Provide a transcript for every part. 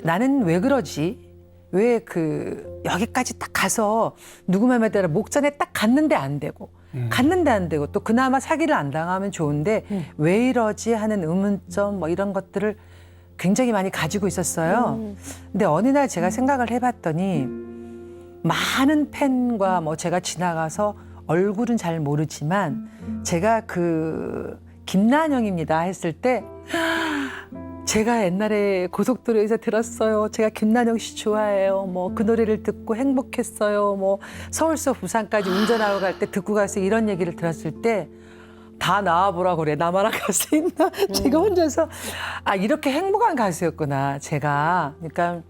나는 왜 그러지? 왜 여기까지 딱 가서 누구 맘에 따라 목전에 딱 갔는데 안 되고 또 그나마 사기를 안 당하면 좋은데 왜 이러지 하는 의문점 뭐 이런 것들을 굉장히 많이 가지고 있었어요. 근데 어느 날 제가 생각을 해봤더니 많은 팬과 뭐 제가 지나가서 얼굴은 잘 모르지만 제가 김난영입니다 했을 때 제가 옛날에 고속도로에서 들었어요. 제가 김난영 씨 좋아해요. 뭐 그 노래를 듣고 행복했어요. 뭐 서울서 부산까지 운전하고 갈 때 듣고 가서 이런 얘기를 들었을 때 다 나와보라 그래. 나만한 가수 있나? 제가 혼자서 이렇게 행복한 가수였구나. 제가. 그러니까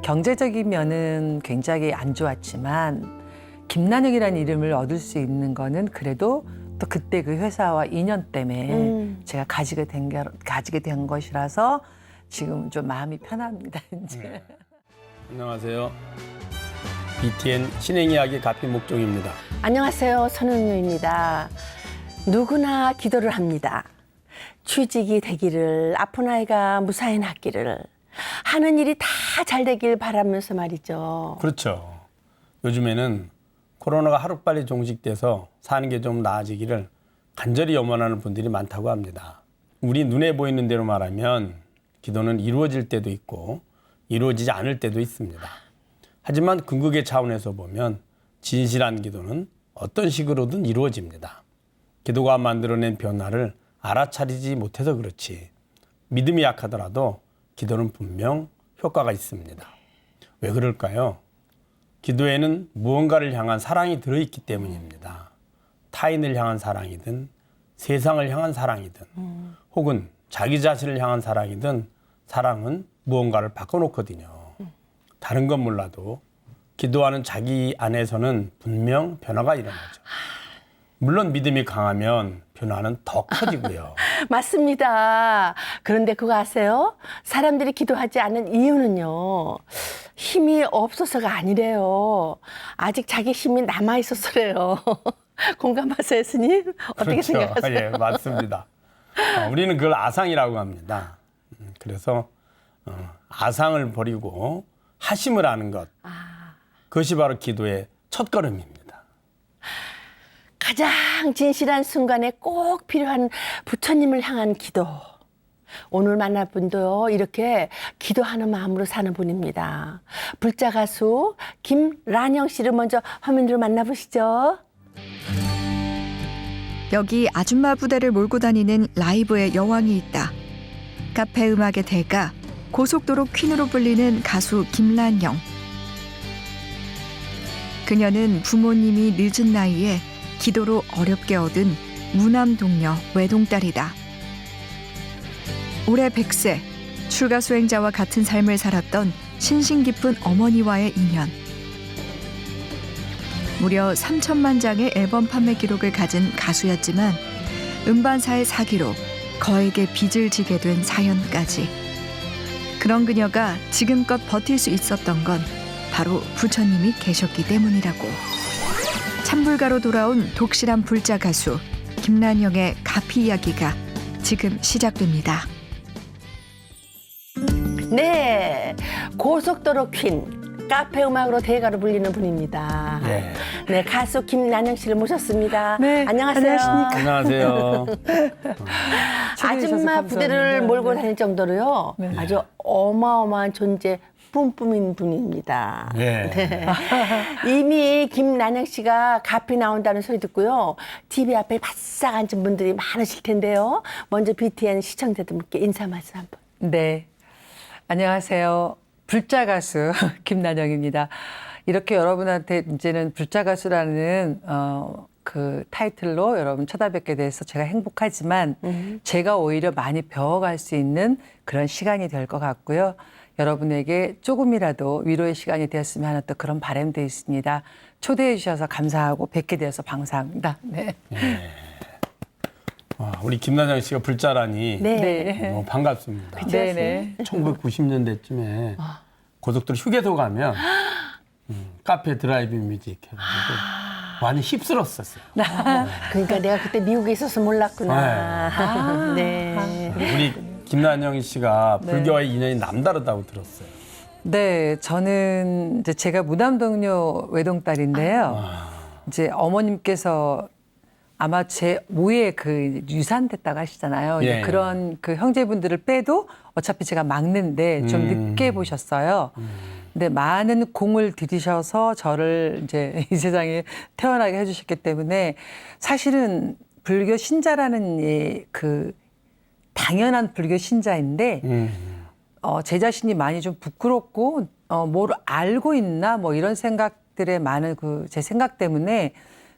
경제적인 면은 굉장히 안 좋았지만 김난영이라는 이름을 얻을 수 있는 거는 그래도 또 그때 그 회사와 인연 때문에 제가 가지게 된 것이라서 지금 좀 마음이 편합니다. 이제. 네. 안녕하세요. BTN 신행이야기 가피 목종입니다. 안녕하세요. 선은유입니다. 누구나 기도를 합니다. 취직이 되기를, 아픈 아이가 무사히 낫기를, 하는 일이 다 잘 되길 바라면서 말이죠. 그렇죠. 요즘에는 코로나가 하루빨리 종식돼서 사는 게 좀 나아지기를 간절히 염원하는 분들이 많다고 합니다. 우리 눈에 보이는 대로 말하면 기도는 이루어질 때도 있고 이루어지지 않을 때도 있습니다. 하지만 궁극의 차원에서 보면 진실한 기도는 어떤 식으로든 이루어집니다. 기도가 만들어낸 변화를 알아차리지 못해서 그렇지 믿음이 약하더라도 기도는 분명 효과가 있습니다. 왜 그럴까요? 기도에는 무언가를 향한 사랑이 들어있기 때문입니다. 타인을 향한 사랑이든 세상을 향한 사랑이든 혹은 자기 자신을 향한 사랑이든 사랑은 무언가를 바꿔놓거든요. 다른 건 몰라도 기도하는 자기 안에서는 분명 변화가 일어나죠. 물론 믿음이 강하면 변화는 더 커지고요. 맞습니다. 그런데 그거 아세요? 사람들이 기도하지 않는 이유는요. 힘이 없어서가 아니래요. 아직 자기 힘이 남아있어서래요. 공감하세요, 스님? 어떻게 그렇죠. 생각하세요? 예, 맞습니다. 우리는 그걸 아상이라고 합니다. 그래서 아상을 버리고 하심을 하는 것. 그것이 바로 기도의 첫걸음입니다. 가장 진실한 순간에 꼭 필요한 부처님을 향한 기도. 오늘 만날 분도요, 이렇게 기도하는 마음으로 사는 분입니다. 불자 가수 김란영 씨를 먼저 화면으로 만나보시죠. 여기 아줌마 부대를 몰고 다니는 라이브의 여왕이 있다. 카페 음악의 대가, 고속도로 퀸으로 불리는 가수 김란영. 그녀는 부모님이 늦은 나이에 기도로 어렵게 얻은 무남 동녀 외동딸이다. 올해 100세, 출가 수행자와 같은 삶을 살았던 신신 깊은 어머니와의 인연. 무려 3천만 장의 앨범 판매 기록을 가진 가수였지만 음반사의 사기로 거액의 빚을 지게 된 사연까지. 그런 그녀가 지금껏 버틸 수 있었던 건 바로 부처님이 계셨기 때문이라고. 찬불가로 돌아온 독실한 불자 가수 김란영의 가피 이야기가 지금 시작됩니다. 네, 고속도로 퀸, 카페 음악으로 대가로 불리는 분입니다. 네. 네, 가수 김란영 씨를 모셨습니다. 네, 안녕하세요. 안녕하십니까. 안녕하세요. 아줌마 부대를 몰고 다닐 정도로요. 네. 아주 어마어마한 존재 뿜뿜인 분입니다. 네. 이미 김란영 씨가 가피 나온다는 소리 듣고요. TV 앞에 바싹 앉은 분들이 많으실 텐데요. 먼저 BTN 시청자들께 인사 말씀 한번. 네. 안녕하세요. 불자 가수 김난영입니다. 이렇게 여러분한테 이제는 불자 가수라는 그 타이틀로 여러분 찾아뵙게 돼서 제가 행복하지만 제가 오히려 많이 배워갈 수 있는 그런 시간이 될 것 같고요. 여러분에게 조금이라도 위로의 시간이 되었으면 하는 또 그런 바람도 있습니다. 초대해 주셔서 감사하고 뵙게 되어서 감사합니다. 네. 네. 우리 김난영 씨가 불자라니 네. 반갑습니다. 네네. 1990년대쯤에 고속도로 휴게소 가면 카페 드라이브 뮤직 해가지고 완전 휩쓸었었어요. 그러니까 내가 그때 미국에 있어서 몰랐구나. 네. 우리 김난영 씨가 네. 불교와의 인연이 남다르다고 들었어요. 네, 저는 이제 제가 무남동료 외동딸인데요. 이제 어머님께서 아마 제 모의 그 유산됐다고 하시잖아요. 이제 예. 그런 그 형제분들을 빼도 어차피 제가 막는데 좀 늦게 보셨어요. 근데 많은 공을 들이셔서 저를 이제 이 세상에 태어나게 해주셨기 때문에 사실은 불교 신자라는 그 당연한 불교 신자인데 제 자신이 많이 좀 부끄럽고 뭘 알고 있나 뭐 이런 생각들에 많은 그 제 생각 때문에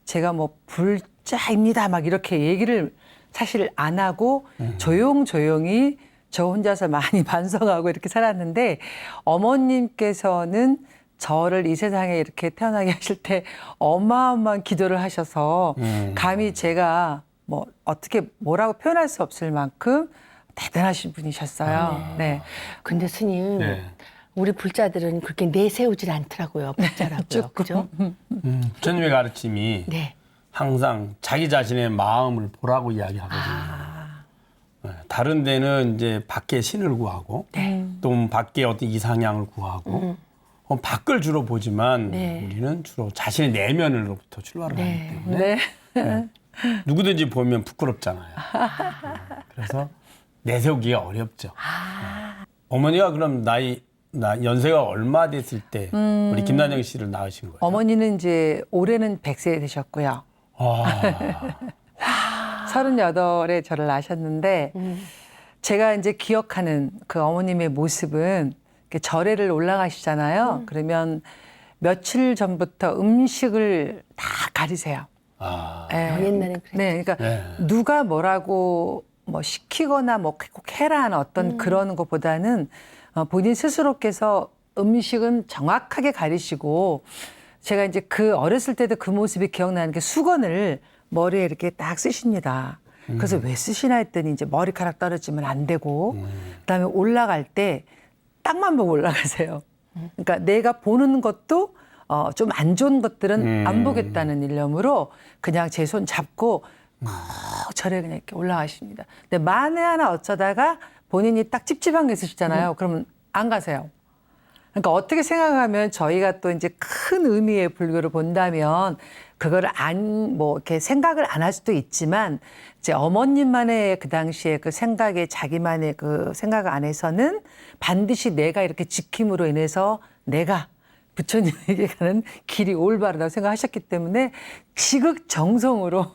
제가 뭐 불자입니다 막 이렇게 얘기를 사실 안 하고 조용히 저 혼자서 많이 반성하고 이렇게 살았는데 어머님께서는 저를 이 세상에 이렇게 태어나게 하실 때 어마어마한 기도를 하셔서 감히 제가 뭐 어떻게 뭐라고 표현할 수 없을 만큼 대단하신 분이셨어요. 네. 근데 스님, 네. 우리 불자들은 그렇게 내세우질 않더라고요. 불자라고요. 그죠? 부처님의 가르침이 네. 항상 자기 자신의 마음을 보라고 이야기하거든요. 네, 다른 데는 이제 밖에 신을 구하고 또 밖에 어떤 이상향을 구하고 밖을 주로 보지만 네. 우리는 주로 자신의 내면으로부터 출발을 하기 때문에 네. 누구든지 보면 부끄럽잖아요. 그래서 내세우기가 어렵죠. 어머니가 그럼 연세가 얼마 됐을 때 우리 김난영 씨를 낳으신 거예요? 어머니는 이제 올해는 100세 되셨고요. 아, 38에 저를 낳으셨는데 제가 이제 기억하는 그 어머님의 모습은 이렇게 절에를 올라가시잖아요. 그러면 며칠 전부터 음식을 다 가리세요. 네. 옛날엔 그랬죠. 네, 그러니까 네. 누가 뭐라고 뭐 시키거나 뭐 꼭 해라 하는 어떤 그런 것보다는 본인 스스로께서 음식은 정확하게 가리시고 제가 이제 그 어렸을 때도 그 모습이 기억나는 게 수건을 머리에 이렇게 딱 쓰십니다. 그래서 왜 쓰시나 했더니 이제 머리카락 떨어지면 안 되고 그다음에 올라갈 때 땅만 보고 올라가세요. 그러니까 내가 보는 것도 좀 안 좋은 것들은 안 보겠다는 일념으로 그냥 제 손 잡고 절에 그냥 이렇게 올라가십니다. 근데 만에 하나 어쩌다가 본인이 딱 찝찝한 게 있으시잖아요. 그러면 안 가세요. 그러니까 어떻게 생각하면 저희가 또 이제 큰 의미의 불교를 본다면 그거를 뭐 이렇게 생각을 안 할 수도 있지만 이제 어머님만의 그 당시에 그 생각에 자기만의 그 생각 안에서는 반드시 내가 이렇게 지킴으로 인해서 내가 부처님에게 가는 길이 올바르다고 생각하셨기 때문에 지극정성으로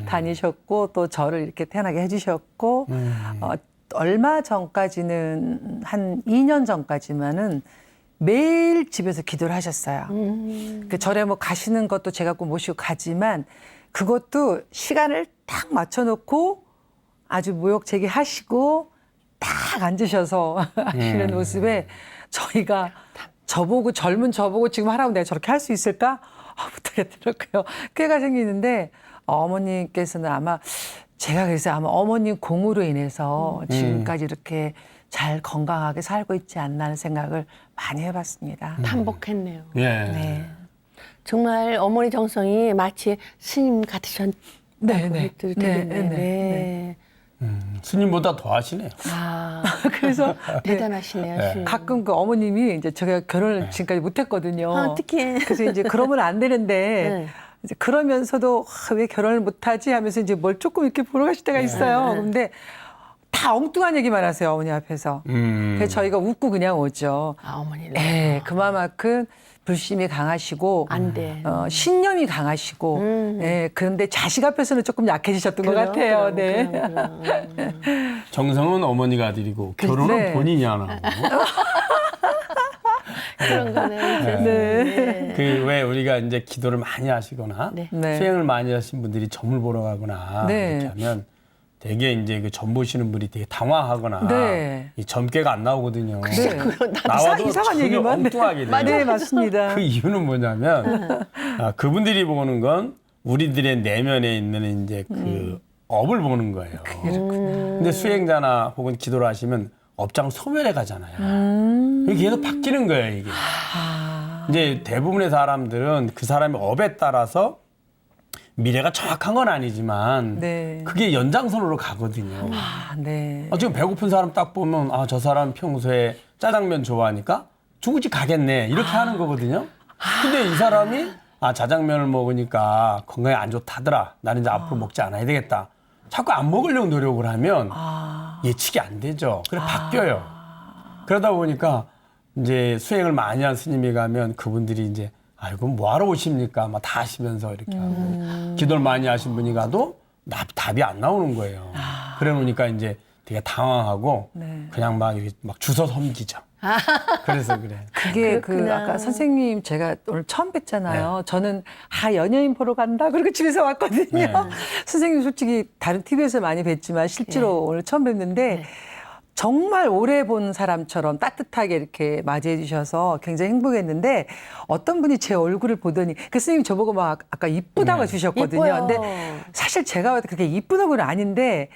다니셨고 또 저를 이렇게 태어나게 해주셨고 얼마 전까지는 한 2년 전까지만은 매일 집에서 기도를 하셨어요. 그 절에 뭐 가시는 것도 제가 꼭 모시고 가지만 그것도 시간을 딱 맞춰놓고 아주 모욕제기 하시고 딱 앉으셔서 하시는 모습에 저희가 저보고 젊은 저보고 지금 하라고 내가 저렇게 할 수 있을까? 부탁했더라고요. 꾀가 생기는데 어머님께서는 아마 제가 그래서 아마 어머님 공으로 인해서 지금까지 이렇게 잘 건강하게 살고 있지 않나 하는 생각을 많이 해봤습니다. 반복했네요. 예. 네. 정말 어머니 정성이 마치 스님 같으셨다고 들리네요. 네. 스님보다 더 하시네요. 아, 그래서 대단하시네요. 네. 스님. 가끔 그 어머님이 이제 제가 결혼을 지금까지 못했거든요. 어떡해. 그래서 이제 그러면 안 되는데 네. 이제 그러면서도 왜 결혼을 못하지 하면서 이제 뭘 조금 이렇게 보러 가실 때가 있어요. 근데 다 엉뚱한 얘기만 하세요 어머니 앞에서. 그래서 저희가 웃고 그냥 오죠. 아, 어머니는. 네, 그만큼 불심이 강하시고 안 돼. 신념이 강하시고 예, 그런데 자식 앞에서는 조금 약해지셨던 것 같아요. 네. 그럼. 정성은 어머니가 드리고 결혼은 네. 본인이 안 하고. 그런 거네. 네. 그 왜 우리가 이제 기도를 많이 하시거나 네. 네. 수행을 많이 하신 분들이 점을 보러 가거나 네. 이렇게 하면 되게 이제 그 점 보시는 분이 되게 당황하거나 네. 이 점괘가 안 나오거든요. 네. 나와도 이상한 전혀 얘기만. 엉뚱하게 돼요. 네, 맞습니다. 그 이유는 뭐냐면 그분들이 보는 건 우리들의 내면에 있는 이제 그 업을 보는 거예요. 근데 수행자나 혹은 기도를 하시면 업장 소멸해 가잖아요. 이게 계속 바뀌는 거예요, 이게. 이제 대부분의 사람들은 그 사람의 업에 따라서 미래가 정확한 건 아니지만 네. 그게 연장선으로 가거든요. 아, 네. 지금 배고픈 사람 딱 보면 저 사람 평소에 짜장면 좋아하니까 중국집 가겠네 이렇게 하는 거거든요. 근데 이 사람이 짜장면을 먹으니까 건강에 안 좋다더라. 나는 이제 앞으로 먹지 않아야 되겠다. 자꾸 안 먹으려고 노력을 하면 예측이 안 되죠. 그래 바뀌어요. 그러다 보니까 이제 수행을 많이 한 스님이 가면 그분들이 이제 아이고 뭐하러 오십니까? 막 다 하시면서 이렇게 하고 기도를 많이 하신 분이 가도 답이 안 나오는 거예요. 그래 놓으니까 이제 되게 당황하고 네. 그냥 막 이렇게 막 주워 섬기죠. 그래서 그래. 그게 그렇구나. 아까 선생님 제가 오늘 처음 뵀잖아요. 저는 연예인 보러 간다. 그리고 집에서 왔거든요. 네. 선생님 솔직히 다른 TV에서 많이 뵀지만 실제로 오늘 처음 뵙는데 정말 오래 본 사람처럼 따뜻하게 이렇게 맞이해 주셔서 굉장히 행복했는데 어떤 분이 제 얼굴을 보더니 그 선생님 저보고 막 아까 이쁘다고 주셨거든요. 이뻐요. 근데 사실 제가 봐도 그렇게 이쁘다고는 아닌데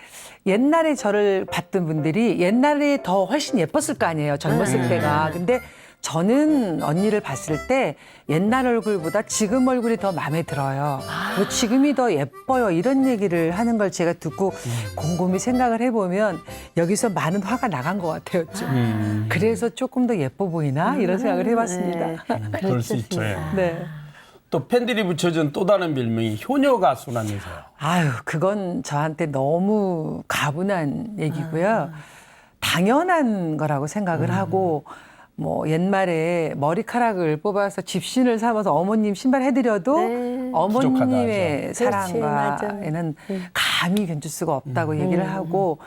옛날에 저를 봤던 분들이 옛날에 더 훨씬 예뻤을 거 아니에요. 젊었을 때가. 근데 저는 언니를 봤을 때 옛날 얼굴보다 지금 얼굴이 더 마음에 들어요. 뭐 지금이 더 예뻐요. 이런 얘기를 하는 걸 제가 듣고 곰곰이 생각을 해보면 여기서 많은 화가 나간 것 같아요. 좀. 그래서 조금 더 예뻐 보이나 이런 생각을 해봤습니다. 그럴 수 있죠. 예. 네. 또 팬들이 붙여준 또 다른 별명이 효녀 가수라면서요. 아유, 그건 저한테 너무 가분한 얘기고요. 당연한 거라고 생각을 하고 뭐 옛말에 머리카락을 뽑아서 집신을 삼아서 어머님 신발 해드려도 네. 어머님의 부족하다, 사랑과에는 감히 견줄 수가 없다고 얘기를 하고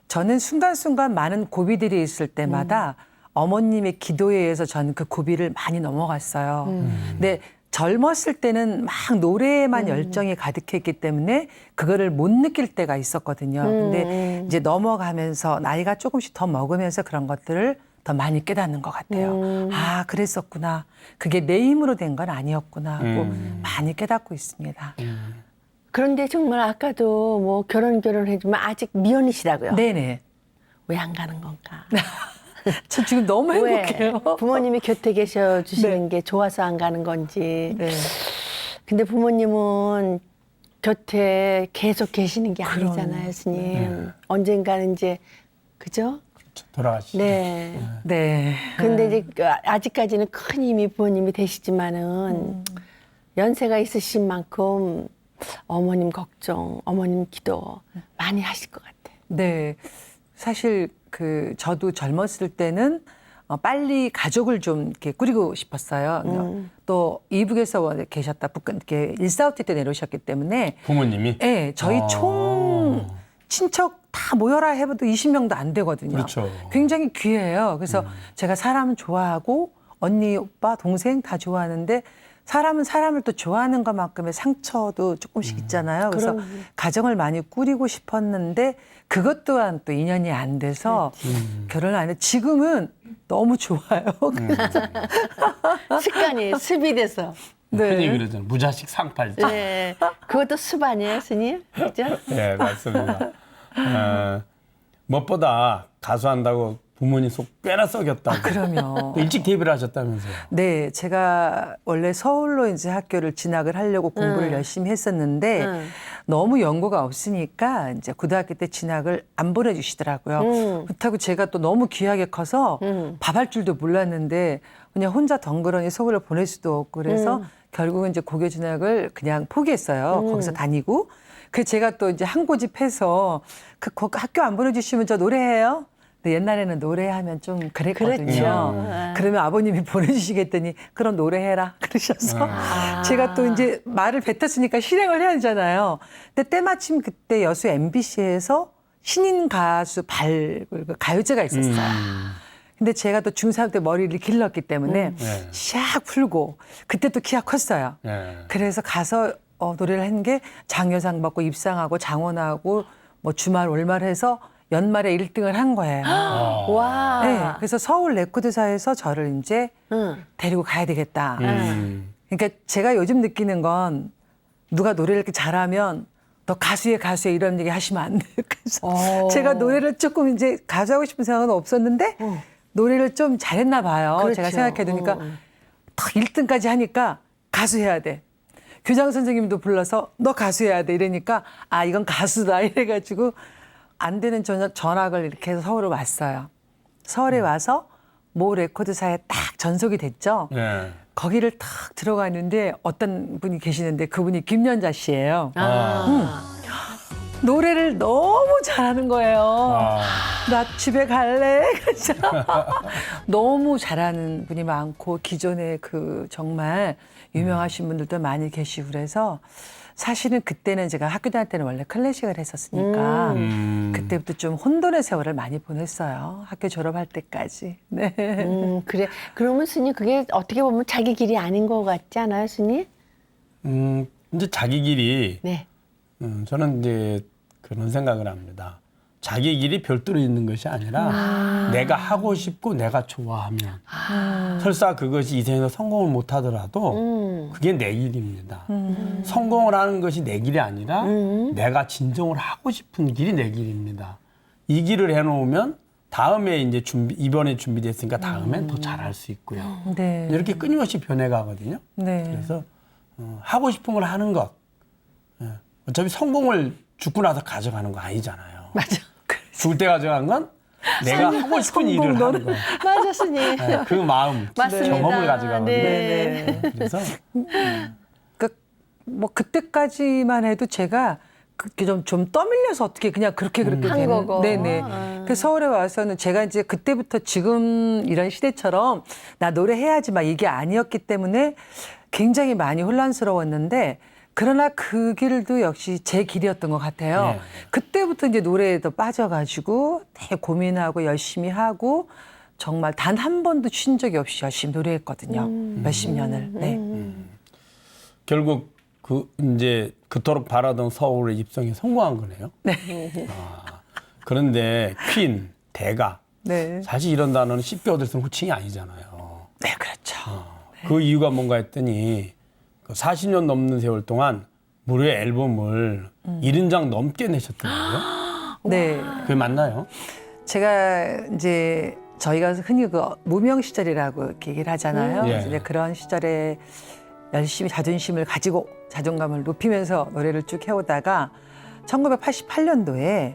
저는 순간순간 많은 고비들이 있을 때마다 어머님의 기도에 의해서 저는 그 고비를 많이 넘어갔어요. 근데 젊었을 때는 막 노래에만 열정이 가득했기 때문에 그거를 못 느낄 때가 있었거든요. 근데 이제 넘어가면서 나이가 조금씩 더 먹으면서 그런 것들을 더 많이 깨닫는 것 같아요. 아, 그랬었구나. 그게 내 힘으로 된 건 아니었구나 하고 많이 깨닫고 있습니다. 그런데 정말 아까도 뭐 결혼해주면 아직 미혼이시라고요. 네네. 왜 안 가는 건가? 저 지금 너무 왜? 행복해요. 부모님이 곁에 계셔 주시는 네. 게 좋아서 안 가는 건지. 네. 근데 부모님은 곁에 계속 계시는 게 그럼. 아니잖아요, 스님. 언젠가는 이제 그죠? 돌아가시죠. 네. 네. 근데 이제 아직까지는 큰 힘이 부모님이 되시지만은 연세가 있으신 만큼 어머님 걱정, 어머님 기도 많이 하실 것 같아요. 네. 사실 저도 젊었을 때는 빨리 가족을 좀 이렇게 꾸리고 싶었어요. 또 이북에서 계셨다 이렇게 일사후퇴 때 내려오셨기 때문에 부모님이? 네, 저희 총 친척 다 모여라 해봐도 20명도 안 되거든요. 그렇죠. 굉장히 귀해요. 그래서 제가 사람 좋아하고 언니, 오빠, 동생 다 좋아하는데 사람은 사람을 또 좋아하는 것만큼의 상처도 조금씩 있잖아요. 그래서 가정을 많이 꾸리고 싶었는데 그것 또한 또 인연이 안 돼서 결혼을 안 했는데 지금은 너무 좋아요. 습관이 습이 돼서. 흔히 그러잖아요. 무자식 상팔자. 네. 그것도 습 아니에요, 스님? 그죠? 네, 맞습니다. 무엇보다 가수한다고 부모님 속 꽤나 썩였다고. 그럼요. 일찍 데뷔를 하셨다면서요. 네, 제가 원래 서울로 이제 학교를 진학을 하려고 공부를 열심히 했었는데 너무 연고가 없으니까 이제 고등학교 때 진학을 안 보내주시더라고요. 그렇다고 제가 또 너무 귀하게 커서 밥할 줄도 몰랐는데 그냥 혼자 덩그러니 서울을 보낼 수도 없고 그래서 결국은 이제 고교 진학을 그냥 포기했어요. 거기서 다니고. 그래서 제가 또 이제 한 고집해서 학교 안 보내주시면 저 노래해요. 근데 옛날에는 노래하면 좀 그랬거든요. 그렇죠. 그러면 아버님이 보내주시겠더니 그럼 노래해라 그러셔서 제가 또 이제 말을 뱉었으니까 실행을 해야 되잖아요. 근데 때마침 그때 여수 MBC에서 신인 가수 가요제가 있었어요. 근데 제가 또 중3 때 머리를 길렀기 때문에 네. 샥 풀고 그때 또 키가 컸어요. 네. 그래서 가서 노래를 한 게 장려상 받고 입상하고 장원하고 뭐 주말 월말 해서 연말에 1등을 한 거예요. 와. 네, 그래서 서울 레코드사에서 저를 이제 데리고 가야 되겠다. 그러니까 제가 요즘 느끼는 건 누가 노래를 이렇게 잘하면 너 가수의 이런 얘기 하시면 안 돼요. 그래서 제가 노래를 조금 이제 가수하고 싶은 생각은 없었는데 노래를 좀 잘했나 봐요. 그렇죠. 제가 생각해 두니까 딱 1등까지 하니까 가수 해야 돼. 교장 선생님도 불러서 너 가수해야 돼 이러니까 아 이건 가수다 이래가지고 안 되는 전학을 이렇게 해서 서울에 왔어요. 서울에 와서 모 레코드사에 딱 전속이 됐죠. 네. 거기를 탁 들어가는데 어떤 분이 계시는데 그분이 김연자 씨예요. 노래를 너무 잘하는 거예요. 아. 나 집에 갈래. 그래서 너무 잘하는 분이 많고 기존에 그 정말 유명하신 분들도 많이 계시고 그래서 사실은 그때는 제가 학교 다닐 때는 원래 클래식을 했었으니까 그때부터 좀 혼돈의 세월을 많이 보냈어요. 학교 졸업할 때까지. 네. 그래. 그러면 스님 그게 어떻게 보면 자기 길이 아닌 것 같지 않아요, 스님? 이제 자기 길이 네. 저는 이제 그런 생각을 합니다. 자기 길이 별도로 있는 것이 아니라 내가 하고 싶고 내가 좋아하면 설사 그것이 이 생에서 성공을 못 하더라도 그게 내 길입니다. 성공을 하는 것이 내 길이 아니라 내가 진정을 하고 싶은 길이 내 길입니다. 이 길을 해놓으면 다음에 이제 이번에 준비됐으니까 다음엔 더 잘할 수 있고요. 네. 이렇게 끊임없이 변해가거든요. 네. 그래서 하고 싶은 걸 하는 것. 예. 어차피 성공을 죽고 나서 가져가는 거 아니잖아요. 맞아. 죽을 때 가져간 건 내가 하고 싶은 일을 하는 거. 맞아, 스님. 네, 그 마음, 맞습니다. 경험을 가져가거든요. 네. 그래서 그러니까 뭐 그때까지만 해도 제가 그렇게 좀 떠밀려서 어떻게 그냥 그렇게 한 되는. 거고. 네네. 그 서울에 와서는 제가 이제 그때부터 지금 이런 시대처럼 나 노래해야지 막 이게 아니었기 때문에 굉장히 많이 혼란스러웠는데 그러나 그 길도 역시 제 길이었던 것 같아요. 네. 그때부터 이제 노래에 더 빠져가지고 되게 고민하고 열심히 하고 정말 단 한 번도 쉰 적이 없이 열심히 노래했거든요. 몇십 년을. 네. 결국 그 이제 그토록 바라던 서울에 입성에 성공한 거네요. 네. 그런데 퀸, 대가 네. 사실 이런 단어는 쉽게 얻을 수 있는 호칭이 아니잖아요. 네, 그렇죠. 그 이유가 뭔가 했더니 그 40년 넘는 세월 동안 무려 앨범을 70장 넘게 내셨더라고요. 네. 그게 맞나요? 제가 이제 저희가 흔히 그 무명 시절이라고 이렇게 얘기를 하잖아요. 예. 그래서 이제 그런 시절에 열심히 자존심을 가지고 자존감을 높이면서 노래를 쭉 해오다가 1988년도에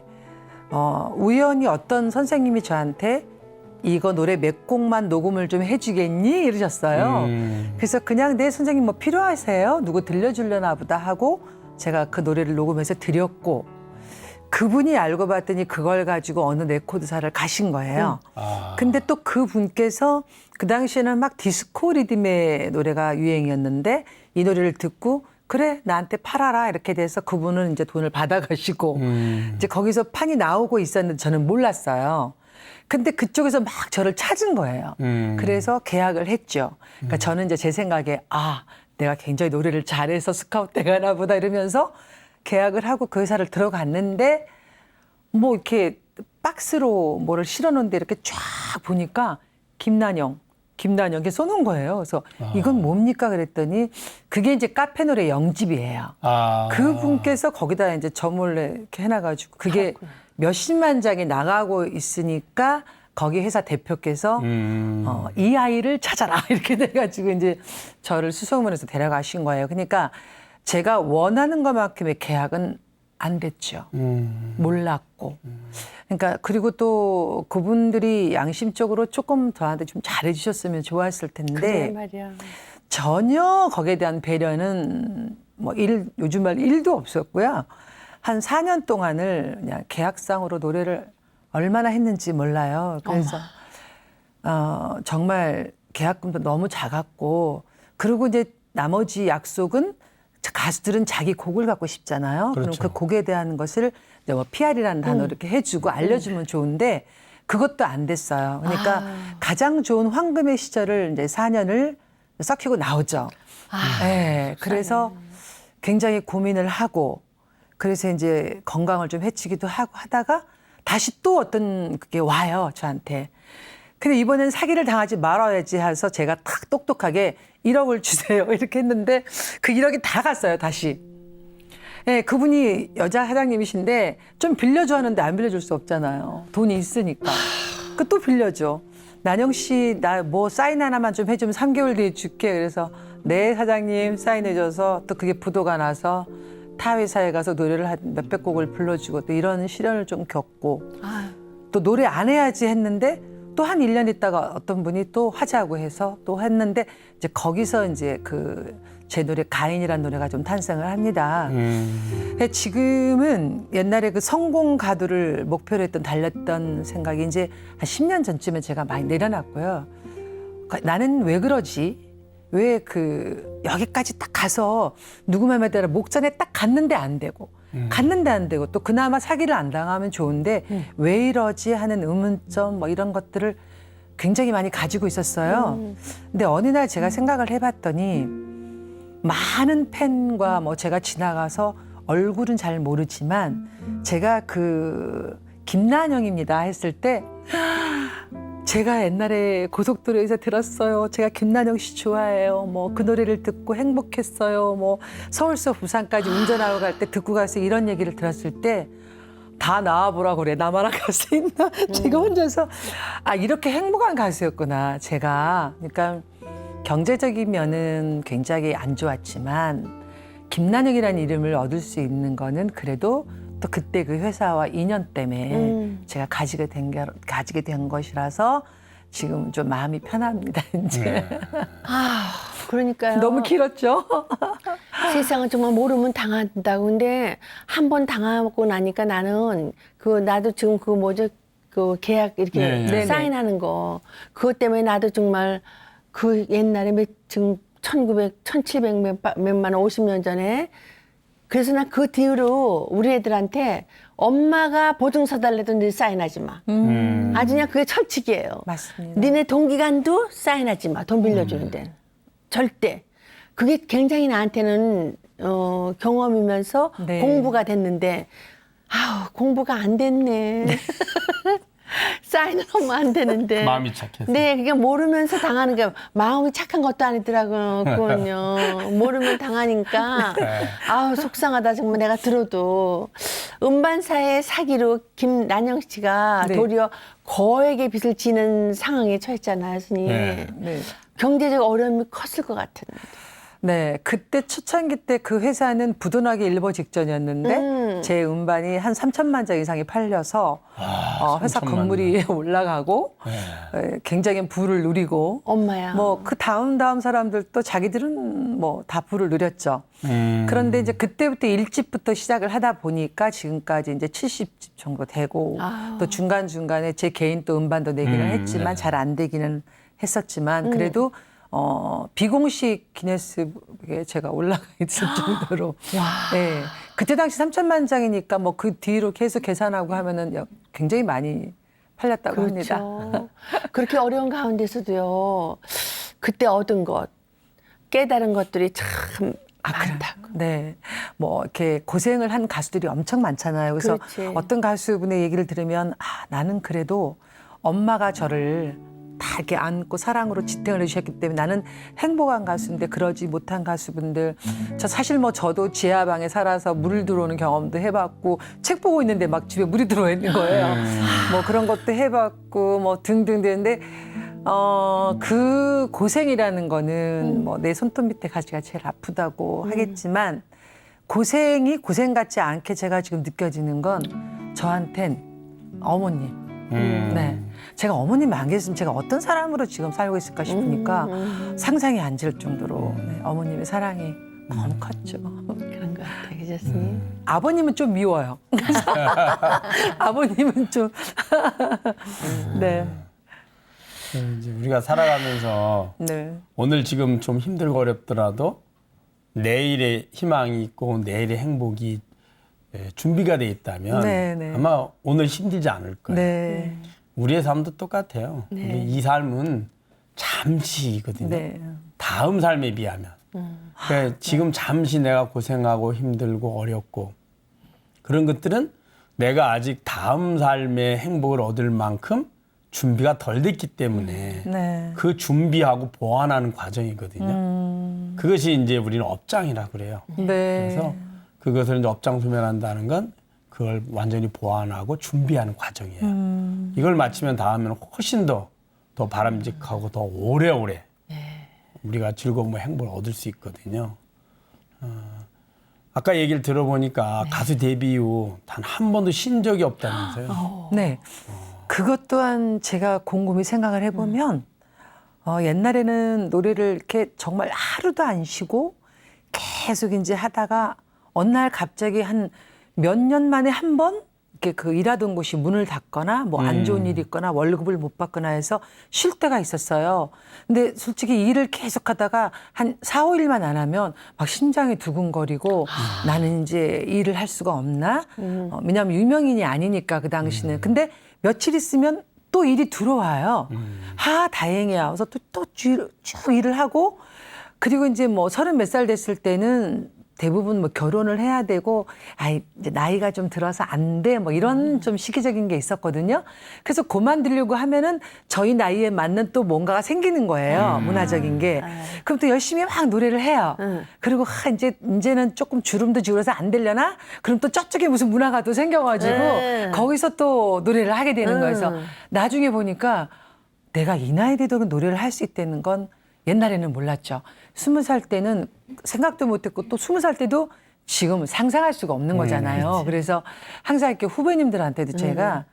우연히 어떤 선생님이 저한테 이거 노래 몇 곡만 녹음을 좀 해주겠니? 이러셨어요. 그래서 그냥 네 선생님 뭐 필요하세요? 누구 들려주려나 보다 하고 제가 그 노래를 녹음해서 드렸고 그분이 알고 봤더니 그걸 가지고 어느 레코드사를 가신 거예요. 근데 또 그분께서 그 당시에는 막 디스코 리듬의 노래가 유행이었는데 이 노래를 듣고 그래 나한테 팔아라 이렇게 돼서 그분은 이제 돈을 받아가시고 이제 거기서 판이 나오고 있었는데 저는 몰랐어요. 근데 그쪽에서 막 저를 찾은 거예요. 그래서 계약을 했죠. 그러니까 저는 이제 제 생각에 아 내가 굉장히 노래를 잘해서 스카우트 돼가나 보다 이러면서 계약을 하고 그 회사를 들어갔는데 뭐 이렇게 박스로 뭐를 실어놓은데 이렇게 쫙 보니까 김난영 이렇게 써놓은 거예요. 그래서 이건 뭡니까 그랬더니 그게 이제 카페 노래 영집이에요. 그분께서 거기다 이제 저 몰래 이렇게 해놔가지고 그게 몇십만 장이 나가고 있으니까 거기 회사 대표께서 이 아이를 찾아라 이렇게 돼가지고 이제 저를 수소문해서 데려가신 거예요. 그러니까 제가 원하는 것만큼의 계약은 안 됐죠. 몰랐고. 그러니까 그리고 또 그분들이 양심적으로 조금 저한테 좀 잘해주셨으면 좋았을 텐데 그래 말이야. 전혀 거기에 대한 배려는 뭐 요즘 말 1도 없었고요. 한 4년 동안을 그냥 계약상으로 노래를 얼마나 했는지 몰라요. 그래서 정말 계약금도 너무 작았고 그리고 이제 나머지 약속은 가수들은 자기 곡을 갖고 싶잖아요. 그렇죠. 그럼 그 곡에 대한 것을 이제 뭐 PR이라는 단어 이렇게 해주고 알려주면 좋은데 그것도 안 됐어요. 그러니까 가장 좋은 황금의 시절을 이제 4년을 썩히고 나오죠. 네, 그래서 굉장히 고민을 하고 그래서 이제 건강을 좀 해치기도 하고 하다가 다시 또 어떤 그게 와요, 저한테. 근데 이번엔 사기를 당하지 말아야지 해서 제가 탁 똑똑하게 1억을 주세요. 이렇게 했는데 그 1억이 다 갔어요, 다시. 네, 그분이 여자 사장님이신데 좀 빌려줘 하는데 안 빌려줄 수 없잖아요. 돈이 있으니까. 그 또 빌려줘. 난영 씨, 나 뭐 사인 하나만 좀 해주면 3개월 뒤에 줄게. 그래서 네 사장님 사인해줘서 또 그게 부도가 나서 타 회사에 가서 노래를 한 몇백 곡을 불러주고 또 이런 시련을 좀 겪고 아유. 또 노래 안 해야지 했는데 또 한 1년 있다가 어떤 분이 또 하자고 해서 또 했는데 이제 거기서 이제 그 제 노래 가인이라는 노래가 좀 탄생을 합니다. 근데 지금은 옛날에 그 성공 가두를 목표로 했던 달렸던 생각이 이제 한 10년 전쯤에 제가 많이 내려놨고요. 그러니까 나는 왜 그러지? 왜 그 여기까지 딱 가서 누구 맘에 따라 목전에 딱 갔는데 안 되고 갔는데 안 되고 또 그나마 사기를 안 당하면 좋은데 왜 이러지 하는 의문점 뭐 이런 것들을 굉장히 많이 가지고 있었어요. 근데 어느 날 제가 생각을 해봤더니 많은 팬과 뭐 제가 지나가서 얼굴은 잘 모르지만 제가 그 김난영입니다 했을 때 제가 옛날에 고속도로에서 들었어요. 제가 김난영 씨 좋아해요. 뭐 그 노래를 듣고 행복했어요. 뭐 서울서 부산까지 운전하고 갈 때 듣고 가서 이런 얘기를 들었을 때 다 나와보라고 그래. 나만 할 수 있나? 제가 혼자서 아 이렇게 행복한 가수였구나. 제가 그러니까 경제적인 면은 굉장히 안 좋았지만 김난영이라는 이름을 얻을 수 있는 거는 그래도 또 그때 그 회사와 인연 때문에 제가 가지게 된 것이라서 지금 좀 마음이 편합니다. 이제 네. 아, 그러니까요. 너무 길었죠. 세상은 정말 모르면 당한다고. 근데 한 번 당하고 나니까 나는 그 나도 지금 그 뭐죠? 그 계약 이렇게 네. 사인하는 거 그것 때문에 나도 정말 그 옛날에 지금 1700 몇만 원 50년 전에 그래서 난 그 뒤로 우리 애들한테 엄마가 보증서 달래도 늘 사인하지 마. 아주 그냥 그게 철칙이에요. 맞습니다. 니네 동기간도 사인하지 마. 돈 빌려주는데. 절대. 그게 굉장히 나한테는 경험이면서 네. 공부가 됐는데 아우 공부가 안 됐네. 사인을 하면 안 되는데. 마음이 착해서. 네, 그게 모르면서 당하는 게 마음이 착한 것도 아니더라고요. 그건요. 모르면 당하니까. 아우 속상하다 정말 내가 들어도. 음반사의 사기로 김난영 씨가 네. 도리어 거액의 빚을 지는 상황에 처했잖아요, 스님. 네. 네. 경제적 어려움이 컸을 것 같은. 네, 그때 초창기 때 그 회사는 부도나기 일보 직전이었는데 제 음반이 한 3천만 장 이상이 팔려서 회사 3천만 건물이 올라가고 굉장히 부를 누리고 엄마야. 뭐 그 다음 사람들도 자기들은 뭐 다 부를 누렸죠. 그런데 이제 그때부터 1집부터 시작을 하다 보니까 지금까지 이제 70집 정도 되고 아우. 또 중간중간에 제 개인 또 음반도 내기는 했지만 네. 잘 안 되기는 했었지만 그래도 비공식 기네스북에 제가 올라가 있을 정도로. 네. 그때 당시 3천만 장이니까 뭐 그 뒤로 계속 계산하고 하면은 굉장히 많이 팔렸다고 합니다. 그렇죠. 그렇게 어려운 가운데서도요. 그때 얻은 것, 깨달은 것들이 참 많다고. 네. 뭐 이렇게 고생을 한 가수들이 엄청 많잖아요. 그래서 그렇지. 어떤 가수분의 얘기를 들으면 나는 그래도 엄마가 저를 다 이렇게 안고 사랑으로 지탱을 해주셨기 때문에 나는 행복한 가수인데 그러지 못한 가수분들 저 사실 뭐 저도 지하방에 살아서 물 들어오는 경험도 해봤고 책 보고 있는데 막 집에 물이 들어와 있는 거예요. 뭐 그런 것도 해봤고 뭐 등등 되는데 그 고생이라는 거는 뭐 내 손톱 밑에 가시가 제일 아프다고 하겠지만 고생이 고생 같지 않게 제가 지금 느껴지는 건 저한텐 어머님. 네. 제가 어머님이 안 계셨으면 제가 어떤 사람으로 지금 살고 있을까 싶으니까 상상이 안 질 정도로 네, 어머님의 사랑이 너무 컸죠. 그런 것 같아요. 그죠, 스님? 아버님은 좀 미워요. 아버님은 좀 네. 이제 우리가 살아가면서 네. 오늘 지금 좀 힘들고 어렵더라도 내일의 희망이 있고 내일의 행복이 준비가 돼 있다면 네, 네. 아마 오늘 힘들지 않을 거예요. 네. 우리의 삶도 똑같아요. 네. 우리 이 삶은 잠시거든요. 네. 다음 삶에 비하면. 그러니까 지금 잠시 내가 고생하고 힘들고 어렵고 그런 것들은 내가 아직 다음 삶의 행복을 얻을 만큼 준비가 덜 됐기 때문에 네. 그 준비하고 보완하는 과정이거든요. 그것이 이제 우리는 업장이라고 그래요. 네. 그래서 그것을 이제 업장 소멸한다는 건 그걸 완전히 보완하고 준비하는 과정이에요. 이걸 마치면 다음에는 훨씬 더 바람직하고 더 오래오래 우리가 즐거움과 행복을 얻을 수 있거든요. 아까 얘기를 들어보니까 가수 데뷔 이후 단 한 번도 쉰 적이 없다면서요. 네. 그것 또한 제가 곰곰이 생각을 해보면 옛날에는 노래를 이렇게 정말 하루도 안 쉬고 계속 이제 하다가 어느 날 갑자기 한 몇 년 만에 한 번 이렇게 그 일하던 곳이 문을 닫거나 뭐 안 좋은 일이 있거나 월급을 못 받거나 해서 쉴 때가 있었어요. 근데 솔직히 일을 계속 하다가 한 4, 5일만 안 하면 막 심장이 두근거리고 나는 이제 일을 할 수가 없나? 왜냐하면 유명인이 아니니까 그 당시는. 근데 며칠 있으면 또 일이 들어와요. 다행이야. 그래서 또 쭉 일을 하고 그리고 이제 뭐 30 몇 살 됐을 때는 대부분 뭐 결혼을 해야 되고 이제 나이가 좀 들어서 안 돼 뭐 이런 좀 시기적인 게 있었거든요. 그래서 그만두려고 하면은 저희 나이에 맞는 또 뭔가가 생기는 거예요. 문화적인 게. 그럼 또 열심히 막 노래를 해요. 그리고 이제는 조금 주름도 지우려서 안 되려나? 그럼 또 저쪽에 무슨 문화가 또 생겨가지고 거기서 또 노래를 하게 되는 거예요. 그래서 나중에 보니까 내가 이 나이 돼도 노래를 할 수 있다는 건 옛날에는 몰랐죠. 20살 때는 생각도 못했고 또 20살 때도 지금은 상상할 수가 없는 거잖아요. 그래서 항상 이렇게 후배님들한테도 제가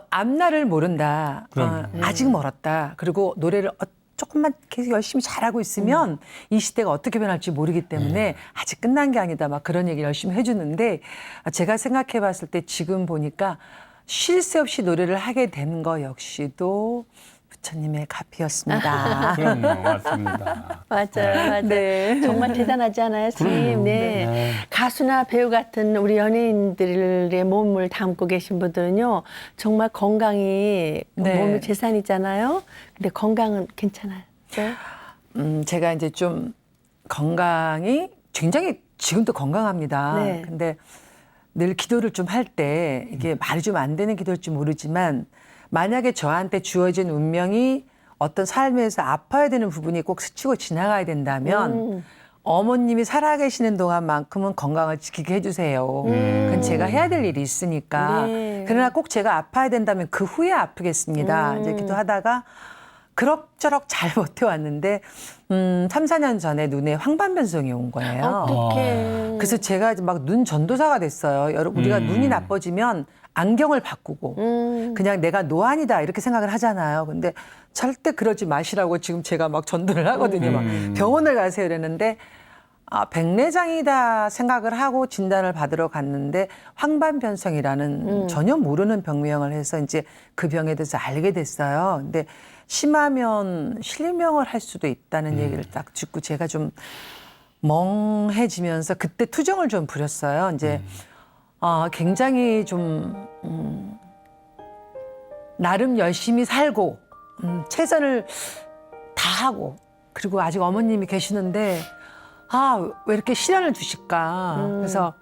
앞날을 모른다. 아직 멀었다. 그리고 노래를 조금만 계속 열심히 잘하고 있으면 이 시대가 어떻게 변할지 모르기 때문에 아직 끝난 게 아니다. 막 그런 얘기를 열심히 해주는데 제가 생각해 봤을 때 지금 보니까 쉴 새 없이 노래를 하게 된 거 역시도 부처님의 카피였습니다. 그럼요, 맞습니다. 맞아요. 네. 정말 대단하지 않아요, 스님? 네. 네. 가수나 배우 같은 우리 연예인들의 몸을 담고 계신 분들은요, 정말 건강이 네. 몸의 재산이잖아요. 근데 건강은 괜찮아요. 네. 제가 이제 좀 건강이 굉장히 지금도 건강합니다. 네. 근데 늘 기도를 좀 할 때 이게 말이 좀 안 되는 기도일지 모르지만 만약에 저한테 주어진 운명이 어떤 삶에서 아파야 되는 부분이 꼭 스치고 지나가야 된다면 어머님이 살아계시는 동안만큼은 건강을 지키게 해주세요. 그건 제가 해야 될 일이 있으니까. 네. 그러나 꼭 제가 아파야 된다면 그 후에 아프겠습니다. 이제 기도하다가 그럭저럭 잘 버텨왔는데 3, 4년 전에 눈에 황반변성이 온 거예요. 어떡해. 그래서 제가 막 눈 전도사가 됐어요. 여러분 우리가 눈이 나빠지면 안경을 바꾸고 그냥 내가 노안이다 이렇게 생각을 하잖아요. 근데 절대 그러지 마시라고 지금 제가 막 전도를 하거든요. 막 병원을 가세요 이랬는데 백내장이다 생각을 하고 진단을 받으러 갔는데 황반변성이라는 전혀 모르는 병명을 해서 이제 그 병에 대해서 알게 됐어요. 근데 심하면 실명을 할 수도 있다는 얘기를 딱 듣고 제가 좀 멍해지면서 그때 투정을 좀 부렸어요. 이제 굉장히 좀 나름 열심히 살고 최선을 다하고 그리고 아직 어머님이 계시는데 왜 이렇게 시련을 주실까. 그래서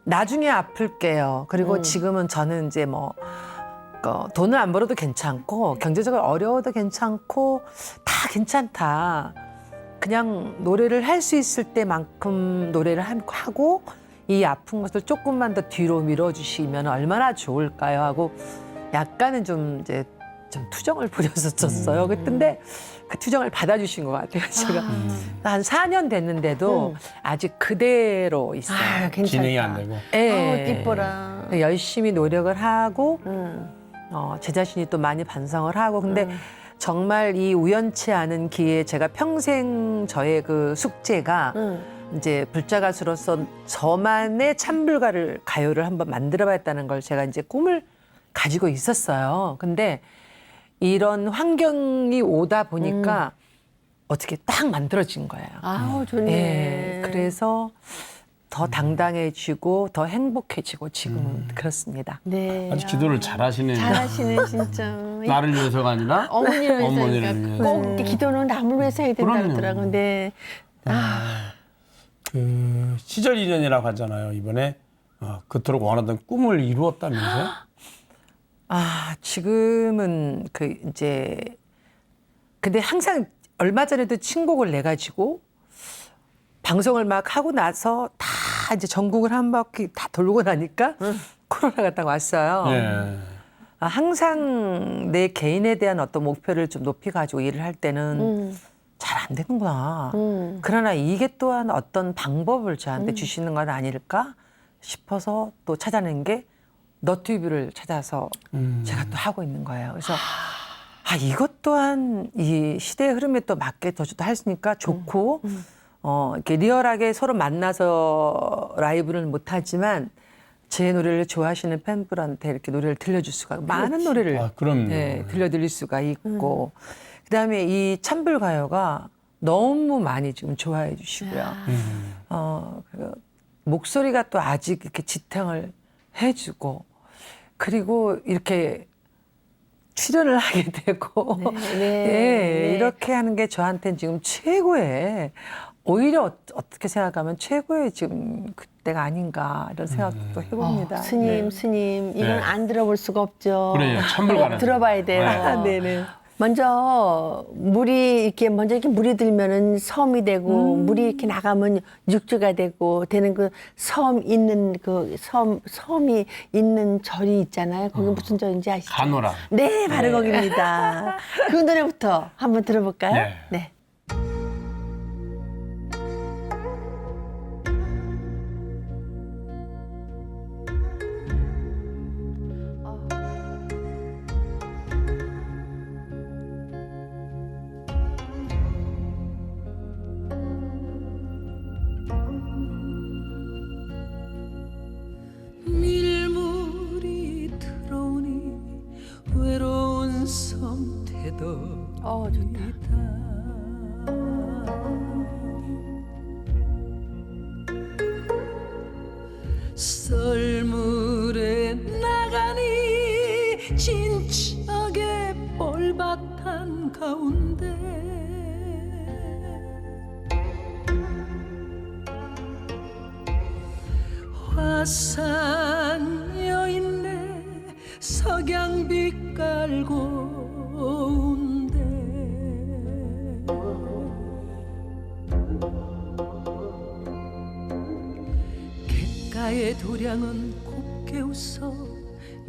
나중에 아플게요. 그리고 지금은 저는 이제 뭐 돈을 안 벌어도 괜찮고 경제적으로 어려워도 괜찮고 다 괜찮다. 그냥 노래를 할 수 있을 때만큼 노래를 하고 이 아픈 것을 조금만 더 뒤로 밀어주시면 얼마나 좋을까요? 하고 약간은 좀 이제 좀 투정을 부렸었어요. 근데 그 투정을 받아주신 것 같아요. 제가 한 4년 됐는데도 아직 그대로 있어요. 괜찮다. 진행이 안 되고. 네. 이뻐라. 열심히 노력을 하고 제 자신이 또 많이 반성을 하고 근데 정말 이 우연치 않은 기회에 제가 평생 저의 그 숙제가 이제 불자 가수로서 저만의 찬불가를 가요를 한번 만들어봤다는 걸 제가 이제 꿈을 가지고 있었어요. 근데 이런 환경이 오다 보니까 어떻게 딱 만들어진 거예요. 아우, 좋네. 예, 그래서 더 당당해지고 더 행복해지고 지금은 그렇습니다. 네. 아주 기도를 잘하시네요. 잘하시네, 진짜. 나를 위해서가 아니라 어머니를 위해서. 어머니를 위해서. 꼭 이렇게 기도는 남을 위해서 해야 된다 그럼요. 그러더라고요. 근데 그 시절 인연이라고 하잖아요. 이번에 그토록 원하던 꿈을 이루었다면서요? 지금은 근데 항상 얼마 전에도 신곡을 내 가지고 방송을 막 하고 나서 다 이제 전국을 한 바퀴 다 돌고 나니까 코로나가 딱 왔어요. 예. 항상 내 개인에 대한 어떤 목표를 좀 높이 가지고 일을 할 때는 잘 안 되는구나. 그러나 이게 또한 어떤 방법을 저한테 주시는 건 아닐까 싶어서 또 찾아낸 게 너튜브를 찾아서 제가 또 하고 있는 거예요. 그래서 이것 또한 이 시대의 흐름에 또 맞게 더 했으니까 좋고 이렇게 리얼하게 서로 만나서 라이브를 못 하지만 제 노래를 좋아하시는 팬분한테 이렇게 노래를 들려줄 수가 많은 노래를 그럼요. 네, 들려드릴 수가 있고 그다음에 이 찬불가요가 너무 많이 지금 좋아해 주시고요. 그리고 목소리가 또 아직 이렇게 지탱을 해주고 그리고 이렇게 출연을 하게 되고 예, 이렇게 하는 게 저한테는 지금 최고의 오히려 어떻게 생각하면 최고의 지금 그때가 아닌가 이런 생각도 해봅니다. 스님, 스님, 이건 네. 안 들어볼 수가 없죠. 그래요. 찬불가는 꼭 들어봐야 돼요. 네네. 먼저 이렇게 물이 들면은 섬이 되고 물이 이렇게 나가면 육지가 되는 그 섬 있는 섬이 있는 절이 있잖아요. 거기 무슨 절인지 아시죠? 간호라. 네, 바로 거기입니다. 그 노래부터 한번 들어볼까요? 네. 네. 밀물이 들어오니 외로운 섬태도 좋다. 썰물에 나가니 진척의 볼밭한 가운데 화산 여인네 석양빛 깔고 온대 갯가의 도량은 곱게 웃어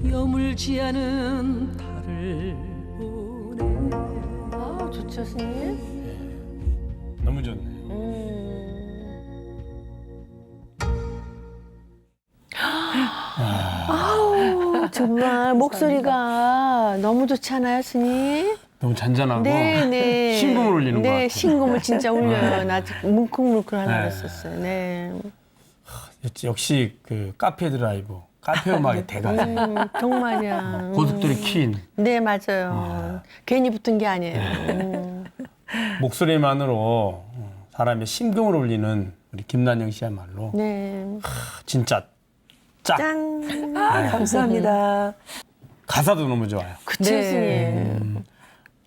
여물지 않은 달을 보네 좋죠, 스님. 너무 좋네요. 정말 목소리가 너무 좋지 않아요, 스님? 너무 잔잔하고 네. 신금을 울리는 것 네, 같아요. 신금을 진짜 울려요. 나 지금 뭉클뭉클 하려고 네. 했었어요. 네. 역시 그 카페 드라이브, 카페 음악의 대가죠. 정말이야. 고속도로 퀸. 네, 맞아요. 괜히 붙은 게 아니에요. 목소리만으로 사람의 심금을 울리는 우리 김난영 씨야말로 네. 진짜 짝. 짱. 감사합니다. 가사도 너무 좋아요. 그쵸, 네. 스님.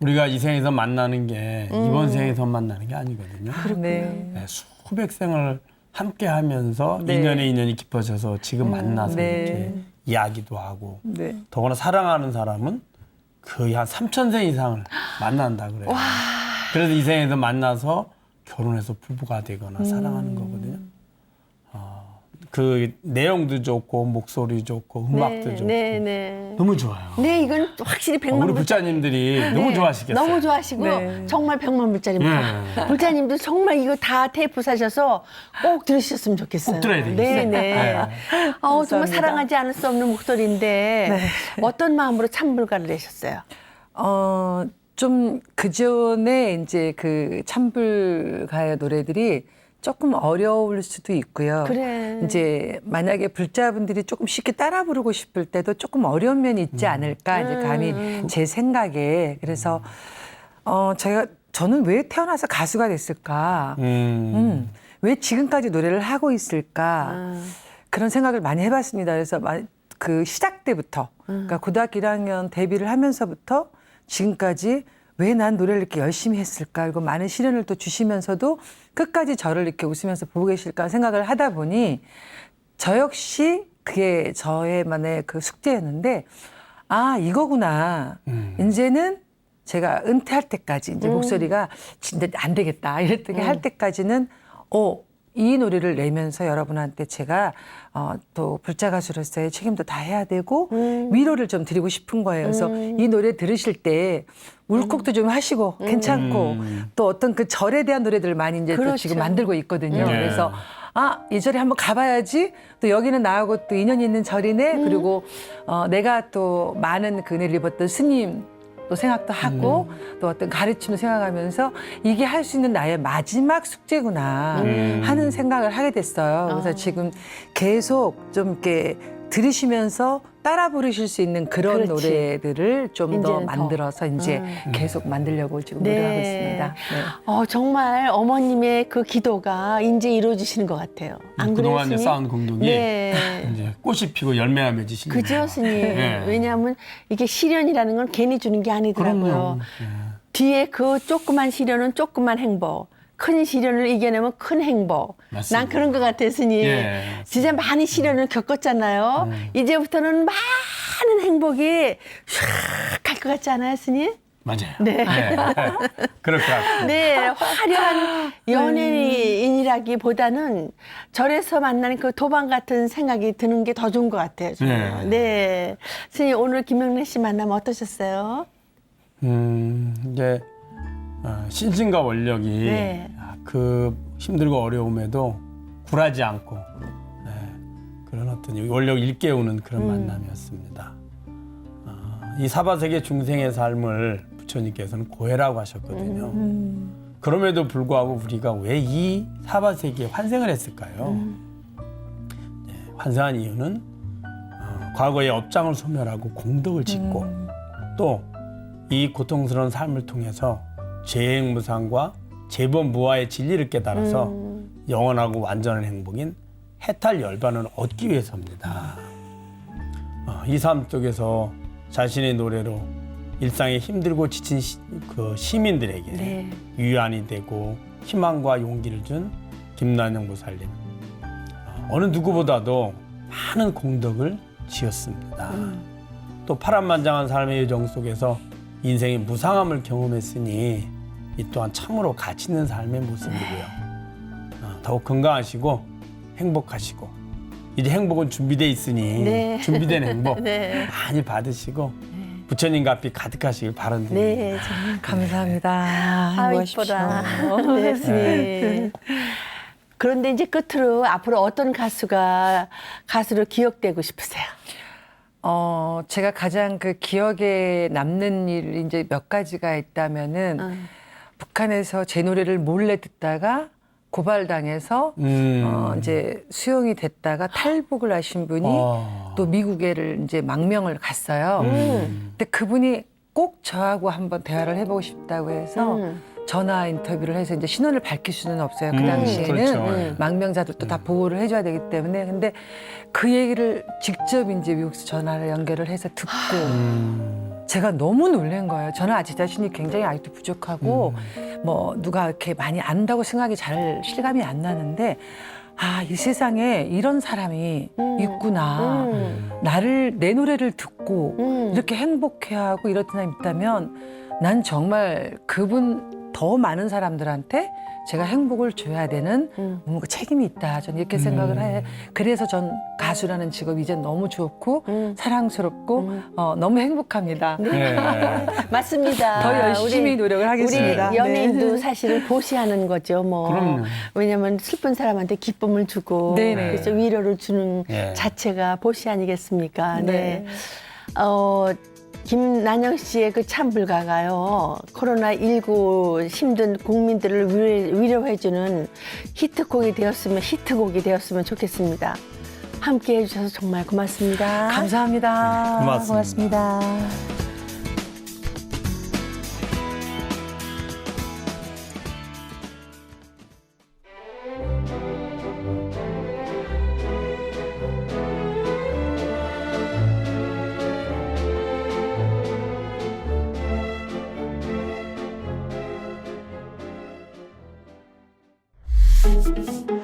우리가 이 생에서 만나는 게 이번 생에서 만나는 게 아니거든요. 네. 네, 수백 생을 함께 하면서 네. 인연의 인연이 깊어져서 지금 만나서 네. 이렇게 이야기도 하고 네. 더구나 사랑하는 사람은 거의 한 3,000생 이상을 만난다 그래요. 그래서 이 생에서 만나서 결혼해서 부부가 되거나 사랑하는 거거든요. 그 내용도 좋고 목소리 좋고 음악도 좋고 네. 너무 좋아요. 네, 이건 확실히 백만 우리 불짜리. 불자님들이 너무 좋아하시겠어요. 너무 좋아하시고 네. 정말 백만 불짜리입니다. 불자님도 정말 이거 다 테이프 사셔서 꼭 들으셨으면 좋겠어요. 꼭 들어야 되겠어요. 네. 정말 감사합니다. 사랑하지 않을 수 없는 목소리인데 어떤 마음으로 찬불가를 내셨어요? 좀 그전에 이제 그 찬불가요 노래들이 조금 어려울 수도 있고요. 그래. 이제 만약에 불자분들이 조금 쉽게 따라 부르고 싶을 때도 조금 어려운 면이 있지 않을까 이제 감히 제 생각에 그래서 저는 왜 태어나서 가수가 됐을까? 왜 지금까지 노래를 하고 있을까? 그런 생각을 많이 해봤습니다. 그래서 그 시작 때부터 그러니까 고등학교 1학년 데뷔를 하면서부터 지금까지 왜 난 노래를 이렇게 열심히 했을까? 그리고 많은 시련을 또 주시면서도 끝까지 저를 이렇게 웃으면서 보고 계실까 생각을 하다 보니 저 역시 그게 저의만의 그 숙제였는데 이거구나. 이제는 제가 은퇴할 때까지 이제 목소리가 진짜 안 되겠다. 이랬더니 할 때까지는 이 노래를 내면서 여러분한테 제가 또 불자 가수로서의 책임도 다 해야 되고 위로를 좀 드리고 싶은 거예요. 그래서 이 노래 들으실 때 울컥도 좀 하시고 괜찮고 또 어떤 그 절에 대한 노래들을 많이 이제 또 그렇죠. 지금 만들고 있거든요. 네. 그래서 이 절에 한번 가봐야지. 또 여기는 나하고 또 인연이 있는 절이네. 그리고 내가 또 많은 그 은혜를 입었던 스님 또 생각도 하고 또 어떤 가르침을 생각하면서 이게 할 수 있는 나의 마지막 숙제구나 하는 생각을 하게 됐어요. 그래서 지금 계속 좀 이렇게 들으시면서 따라 부르실 수 있는 그런 그렇지. 노래들을 좀 더 이제는 더. 만들어서 이제 계속 만들려고 지금 노력하고 있습니다. 네. 정말 어머님의 그 기도가 이제 이루어지시는 것 같아요. 안 그래요, 그동안 이제 스님? 쌓은 공덕이 네. 이제 꽃이 피고 열매가 맺으시는 그죠, 거예요. 스님. 네. 왜냐하면 이게 시련이라는 건 괜히 주는 게 아니더라고요. 그럼요. 뒤에 그 조그만 시련은 조그만 행복. 큰 시련을 이겨내면 큰 행복. 맞습니다. 난 그런 것 같아, 스님. 예, 진짜 많이 시련을 겪었잖아요. 이제부터는 많은 행복이 샥 갈 것 같지 않아요, 스님? 맞아요. 네. 그럴 것 같아요. 네, 화려한 연예인이라기보다는 절에서 만나는 그 도방 같은 생각이 드는 게 더 좋은 것 같아요. 저는. 네. 스님, 오늘 김영래 씨 만나면 어떠셨어요? 이제 신신과 원력이 네. 그 힘들고 어려움에도 굴하지 않고 그런 어떤 원력을 일깨우는 그런 만남이었습니다. 이 사바세계 중생의 삶을 부처님께서는 고해라고 하셨거든요. 그럼에도 불구하고 우리가 왜 이 사바세계에 환생을 했을까요? 환생한 이유는 과거의 업장을 소멸하고 공덕을 짓고 또 이 고통스러운 삶을 통해서 죄행무상과 재범무화의 진리를 깨달아서 영원하고 완전한 행복인 해탈 열반을 얻기 위해서입니다. 이 삶 속에서 자신의 노래로 일상에 힘들고 지친 그 시민들에게 네. 위안이 되고 희망과 용기를 준 김난영 보살님. 어느 누구보다도 많은 공덕을 지었습니다. 또 파란만장한 삶의 여정 속에서 인생의 무상함을 경험했으니 이 또한 참으로 가치 있는 삶의 모습이고요. 더욱 건강하시고 행복하시고 이제 행복은 준비돼 있으니 네. 준비된 행복 네. 많이 받으시고 부처님과 앞이 가득하시길 바랍니다. 네, 정말. 감사합니다. 행복하십시오. 이뻐라. 네, 스님. 그런데 이제 끝으로 앞으로 어떤 가수로 기억되고 싶으세요? 제가 가장 그 기억에 남는 일 이제 몇 가지가 있다면은 북한에서 제 노래를 몰래 듣다가 고발당해서 이제 수용이 됐다가 탈북을 하신 분이 또 미국에를 이제 망명을 갔어요. 근데 그분이 꼭 저하고 한번 대화를 해보고 싶다고 해서 전화 인터뷰를 해서 이제 신원을 밝힐 수는 없어요. 그 당시에는 그렇죠. 망명자들도 다 보호를 해줘야 되기 때문에. 근데 그 얘기를 직접 이제 미국에서 전화를 연결을 해서 듣고 제가 너무 놀란 거예요. 저는 아직 자신이 굉장히 아직도 부족하고 뭐 누가 이렇게 많이 안다고 생각이 잘 실감이 안 나는데 이 세상에 이런 사람이 있구나. 내 노래를 듣고 이렇게 행복해하고 이런 사람이 있다면 난 정말 그분 더 많은 사람들한테 제가 행복을 줘야 되는 뭔가 책임이 있다. 저는 이렇게 생각을 해. 그래서 전 가수라는 직업이 이제 너무 좋고 사랑스럽고 너무 행복합니다. 네. 맞습니다. 더 열심히 노력을 하겠습니다. 우리 연예인도 네. 사실은 보시하는 거죠. 뭐. 그럼요. 왜냐하면 슬픈 사람한테 기쁨을 주고 네네. 그래서 위로를 주는 네. 자체가 보시 아니겠습니까? 네. 네. 김난영 씨의 그 찬불가가요. 코로나19 힘든 국민들을 위로해주는 히트곡이 되었으면 좋겠습니다. 함께해 주셔서 정말 고맙습니다. 감사합니다. 고맙습니다. 고맙습니다. Thank you.